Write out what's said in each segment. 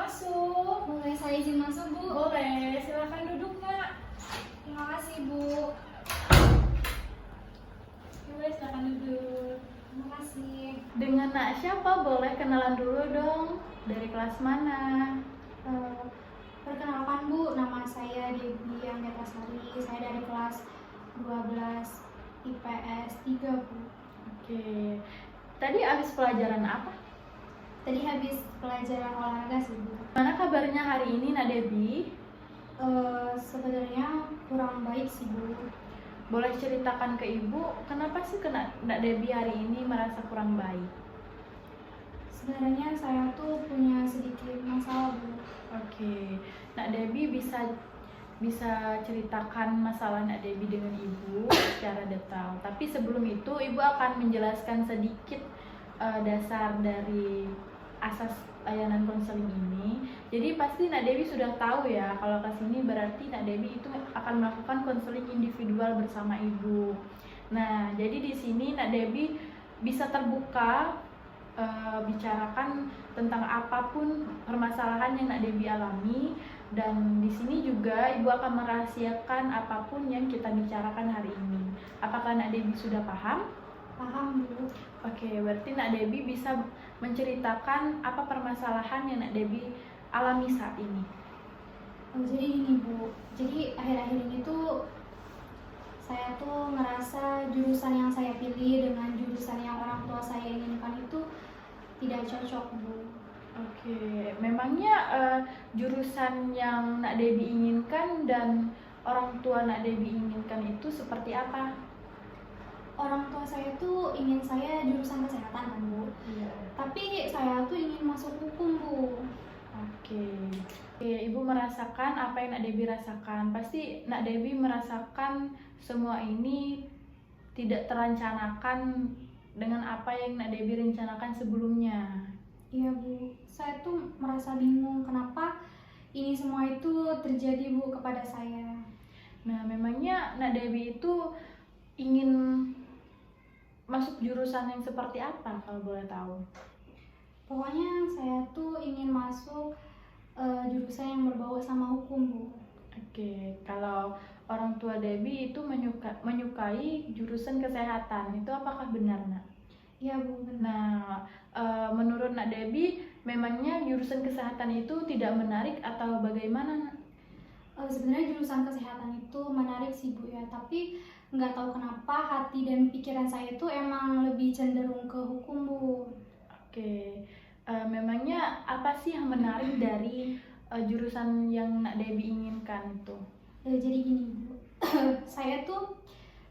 masuk? Boleh saya izin masuk, Bu? Boleh, silakan duduk, Nak. Terima kasih, Bu. Boleh, silakan duduk. Terima kasih. Dengan Nak siapa? Boleh kenalan dulu dong. Dari kelas mana? Eh, Perkenalkan, Bu, nama saya Debbie Anggetasari. Saya dari kelas 12 IPS 3, Bu. Oke. Tadi habis pelajaran apa? Tadi habis pelajaran olahraga sih, Bu. Mana kabarnya hari ini, Nak Debbie? Sebenarnya kurang baik sih, Bu. Boleh ceritakan ke Ibu, kenapa sih Nak Debbie hari ini merasa kurang baik? Sebenarnya saya tuh punya sedikit masalah, Bu. Oke, Nak Debbie bisa ceritakan masalah Nak Debbie dengan Ibu secara detail. Tapi sebelum itu, Ibu akan menjelaskan sedikit dasar dari asas layanan konseling ini. Jadi pasti Nak Debbie sudah tahu ya, kalau ke sini berarti Nak Debbie itu akan melakukan konseling individual bersama Ibu. Nah, jadi di sini Nak Debbie bisa terbuka bicarakan tentang apapun permasalahan yang Nak Debbie alami, dan di sini juga Ibu akan merahasiakan apapun yang kita bicarakan hari ini. Apakah Nak Debbie sudah paham? Paham, Bu? Oke, berarti Nak Debbie bisa menceritakan apa permasalahan yang Nak Debbie alami saat ini. Jadi gini, Bu. Jadi akhir-akhir ini tuh saya tuh ngerasa jurusan yang saya pilih dengan jurusan yang orang tua saya inginkan itu tidak cocok, Bu. Oke, memangnya jurusan yang Nak Debbie inginkan dan orang tua Nak Debbie inginkan itu seperti apa? Orang tua saya tuh ingin saya jurusan kesehatan kan, Bu. Iya. Tapi saya tuh ingin masuk hukum, Bu. Oke. Oke, Ibu merasakan apa yang Nak Debbie rasakan. Pasti Nak Debbie merasakan semua ini tidak terencanakan dengan apa yang Nak Debbie rencanakan sebelumnya. Iya, Bu. Saya tuh merasa bingung kenapa ini semua itu terjadi, Bu, kepada saya. Nah, memangnya Nak Debbie itu ingin masuk jurusan yang seperti apa kalau boleh tahu? Pokoknya saya tuh ingin masuk jurusan yang berbau sama hukum, Bu. Oke, kalau orang tua Debbie itu menyukai jurusan kesehatan, itu apakah benar, Nak? Iya, Bu, benar. Nah, menurut Nak Debbie, memangnya jurusan kesehatan itu tidak menarik atau bagaimana, Nak? Sebenarnya jurusan kesehatan itu menarik sih, Bu, ya. Tapi nggak tahu kenapa hati dan pikiran saya itu emang lebih cenderung ke hukum, Bu. Oke, memangnya apa sih yang menarik dari jurusan yang Nak Debbie inginkan itu? Jadi gini, Bu. Saya tuh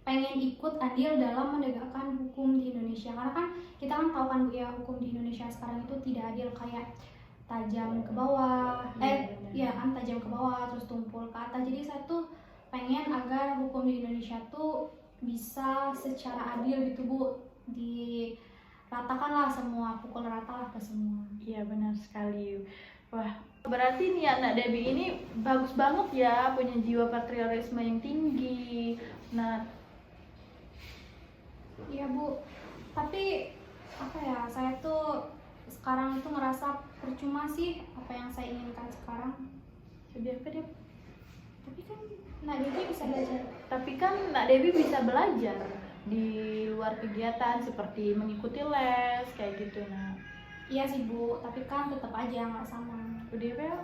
pengen ikut andil dalam menegakkan hukum di Indonesia. Karena kan kita kan tahu kan, Bu, ya, hukum di Indonesia sekarang itu tidak adil, kayak tajam ke bawah, kan tajam ke bawah terus tumpul ke atas. Jadi saya tuh pengen agar hukum di Indonesia tuh bisa secara adil gitu, Bu, diratakanlah semua, pukul rata lah ke semua. Iya, benar sekali. Wah, berarti nih Nak Debbie ini bagus banget ya, punya jiwa patriotisme yang tinggi. Nah, Iya, Bu. Tapi apa ya, saya tuh sekarang itu ngerasa percuma sih apa yang saya inginkan sekarang. jadi apa deh? Tapi kan Nak Debbie bisa belajar. Tapi kan Nak Debbie bisa belajar di luar kegiatan seperti mengikuti les kayak gitu, Nak. Iya sih, Bu, tapi kan tetap aja nggak sama. Udah ya?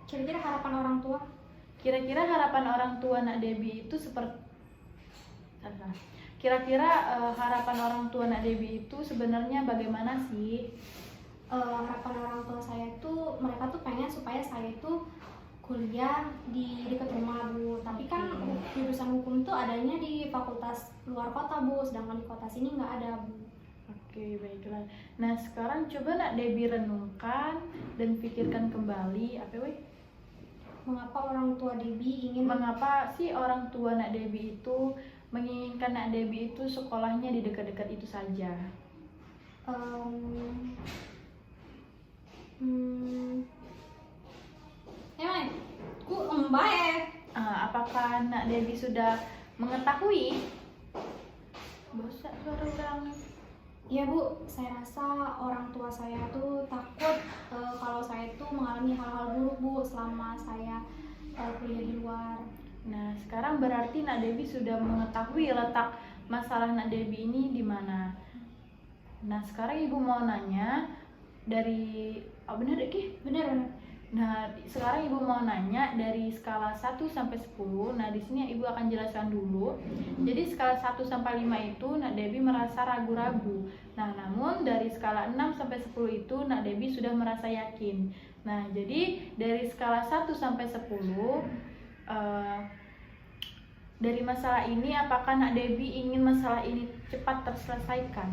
Kira-kira harapan orang tua? Kira-kira harapan orang tua Nak Debbie itu seperti Kira-kira harapan orang tua Nak Debbie itu sebenarnya bagaimana sih? Harapan orang tua saya tuh, mereka tuh pengen supaya saya itu kuliah di dekat rumah, Bu. Tapi kan jurusan hukum tuh adanya di fakultas luar kota, Bu, sedangkan di kota sini nggak ada, Bu. Oke, baiklah. Nah, sekarang coba Nak Debbie renungkan dan pikirkan kembali, Mengapa orang tua Debbie ingin mengapa sih orang tua Nak Debbie itu menginginkan Nak Debbie itu sekolahnya di dekat-dekat itu saja? ku embae. Apakah Nak Debbie sudah mengetahui? Bosan suara orang. Iya Bu, saya rasa orang tua saya tuh takut kalau saya tuh mengalami hal-hal buruk Bu selama saya kuliah di luar. Nah, sekarang berarti Nak Debbie sudah mengetahui letak masalah Nak Debbie ini di mana. Nah, sekarang Ibu mau nanya dari benar deh, Ki? Benar. Nah, sekarang Ibu mau nanya dari skala 1 sampai 10. Nah, di sini Ibu akan jelaskan dulu. Jadi skala 1 sampai 5 itu Nak Debbie merasa ragu-ragu. Nah, namun dari skala 6 sampai 10 itu Nak Debbie sudah merasa yakin. Nah, jadi dari skala 1 sampai 10 dari masalah ini, apakah Nak Debbie ingin masalah ini cepat terselesaikan?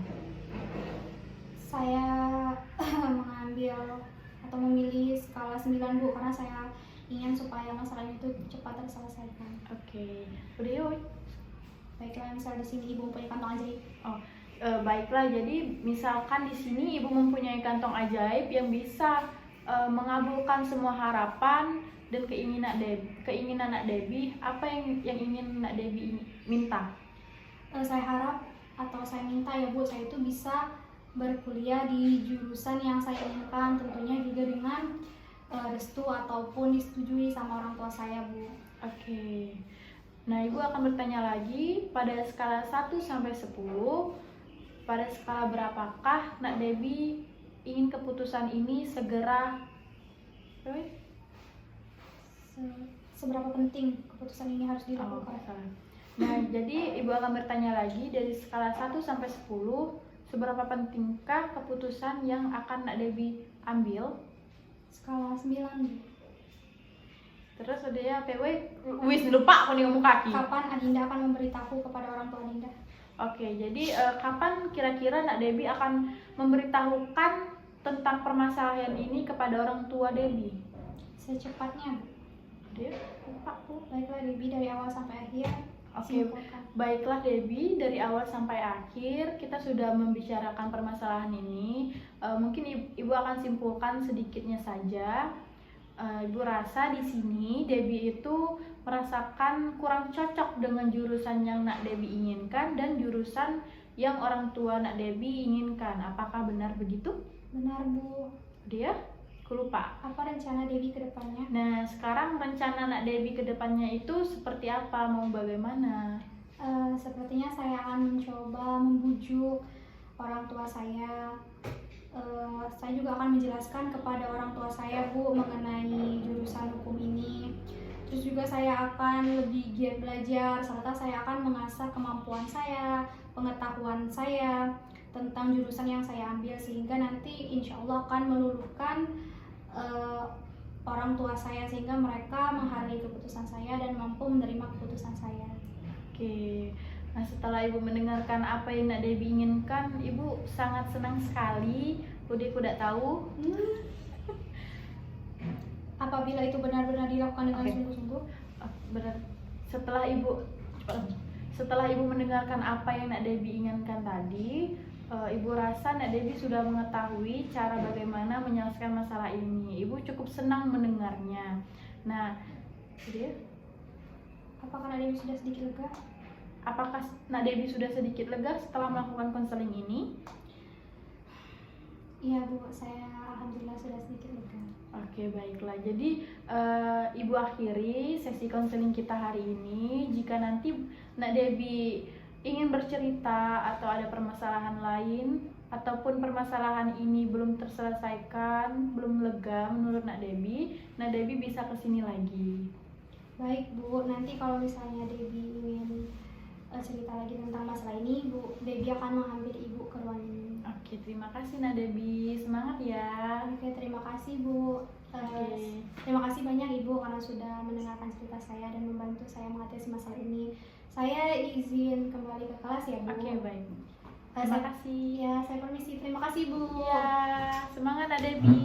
Saya mengambil atau memilih skala 9 Bu karena saya ingin supaya masalah itu cepat terselesaikan. Oke, udah yuk. Baiklah, misal di sini Ibu mempunyai kantong ajaib. Baiklah, jadi misalkan di sini Ibu mempunyai kantong ajaib yang bisa mengabulkan semua harapan dan keinginan Nak Debbie. Apa yang ingin Nak Debbie minta? Saya harap atau saya minta ya Bu, saya itu bisa berkuliah di jurusan yang saya inginkan, tentunya juga dengan restu ataupun disetujui sama orang tua saya Bu. Oke. Nah, Ibu akan bertanya lagi pada skala 1 sampai 10. Pada skala berapakah Nak Debbie ingin keputusan ini segera Seberapa penting keputusan ini harus dilakukan? salah. Nah, jadi Ibu akan bertanya lagi dari skala 1 sampai 10, seberapa pentingkah keputusan yang akan Nak Debbie ambil? Skala 9 Bu. Terus udah ya, PW wis lupa aku nih ngomong kaki. Kapan Adinda akan memberitahu kepada orang tua Adinda? Oke, jadi kapan kira-kira Nak Debbie akan memberitahukan tentang permasalahan ini kepada orang tua Debbie? Secepatnya Bu. Dia lupa Bu. Baiklah Debbie, dari awal sampai akhir. Oke, simpulkan. baiklah Debbie, dari awal sampai akhir kita sudah membicarakan permasalahan ini. Mungkin Ibu akan simpulkan sedikitnya saja. Ibu rasa di sini Debbie itu merasakan kurang cocok dengan jurusan yang Nak Debbie inginkan dan jurusan yang orang tua Nak Debbie inginkan. Apakah benar begitu? Benar Bu. Dia? Aku lupa. Apa rencana Debbie ke depannya? Nah, sekarang rencana Nak Debbie ke depannya itu seperti apa? Mau bagaimana? Sepertinya saya akan mencoba membujuk orang tua saya. Saya juga akan menjelaskan kepada orang tua saya Bu mengenai jurusan hukum ini. Terus juga saya akan lebih giat belajar serta saya akan mengasah kemampuan saya, pengetahuan saya tentang jurusan yang saya ambil sehingga nanti insya Allah akan meluluhkan orang tua saya sehingga mereka menghargai keputusan saya dan mampu menerima keputusan saya. Oke. Nah, setelah Ibu mendengarkan apa yang Nak Debbie inginkan, Ibu sangat senang sekali. Udah tidak tahu. Apabila itu benar-benar dilakukan dengan Oke. sungguh-sungguh. Setelah Ibu mendengarkan apa yang Nak Debbie inginkan tadi, Ibu rasa Nak Debbie sudah mengetahui cara bagaimana menyelesaikan masalah ini. Ibu cukup senang mendengarnya. Nah, dia, Apakah Nak Debbie sudah sedikit lega? apakah Nak Debbie sudah sedikit lega setelah melakukan konseling ini? Iya Bu, saya alhamdulillah sudah sedikit lega. Oke, baiklah. Jadi Ibu akhiri sesi konseling kita hari ini. Jika nanti Nak Debbie ingin bercerita atau ada permasalahan lain ataupun permasalahan ini belum terselesaikan, belum lega menurut Nak Debbie bisa kesini lagi. Baik Bu, nanti kalau misalnya Debbie ingin cerita lagi tentang masalah ini, Debbie akan mengambil Ibu ke ruang ini. Oke, terima kasih Nak Debbie. Semangat ya. Oke, terima kasih Bu. Terima kasih banyak Ibu karena sudah mendengarkan cerita saya dan membantu saya mengatasi masalah ini. Saya izin kembali ke kelas ya Bu. Oke, baik. Terima kasih. Ya, saya permisi. Terima kasih Bu. Ya, semangat Nak Debbie.